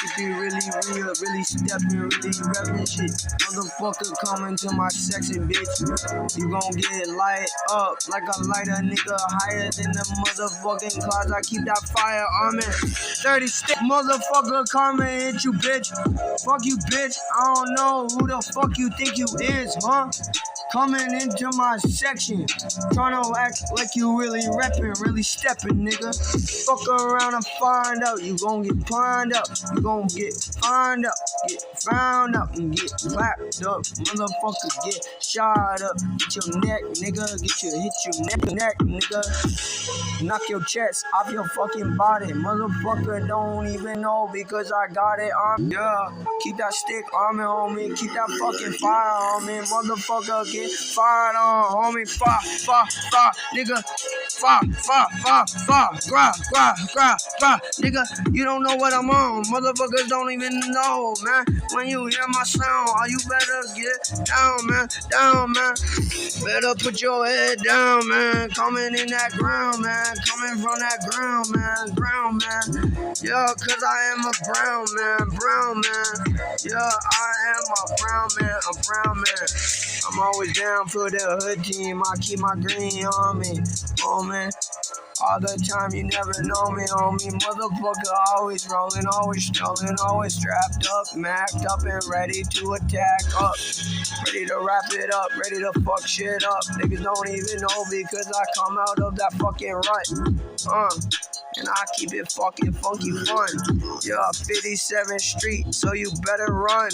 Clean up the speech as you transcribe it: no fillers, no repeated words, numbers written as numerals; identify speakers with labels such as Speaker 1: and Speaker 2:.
Speaker 1: If you really real, really steppin', really reppin' shit. Motherfucker coming to my section, bitch. You gon' get light up like a lighter, nigga. Higher than the motherfucking clouds. I keep that fire on me. 30 stick, motherfucker coming hit you, bitch. Fuck you, bitch. I don't know who the fuck you think you is, huh? Coming into my section, tryna act like you really reppin', really steppin', nigga. Fuck around and find out, you gon' get find out. You gon' get found out, and get clapped up. Motherfucker get shot up. Get your neck, nigga. Hit your neck, nigga. Knock your chest off your fucking body. Motherfucker don't even know because I got it on me. Yeah, keep that stick on me, homie. Keep that fucking fire on me. Motherfucker get fired on, homie. Fire, nigga. Fire. Gra. Nigga, you don't know what I'm on. Motherfuckers don't even know, man. When you hear my sound, you better get down, man. Better put your head down, man. Coming in that ground, man. Coming from that ground, man. Yeah, cause I am a brown man. Yeah, I am a brown man. I'm always down for the hood team. I keep my green on me, oh man. All the time, you never know me, homie. Motherfucker, always rolling, always strolling, always strapped up, macked up, and ready to attack up. Ready to wrap it up, ready to fuck shit up. Niggas don't even know because I come out of that fucking rut. And I keep it fucking funky fun. Yeah, 57th Street, so you better run.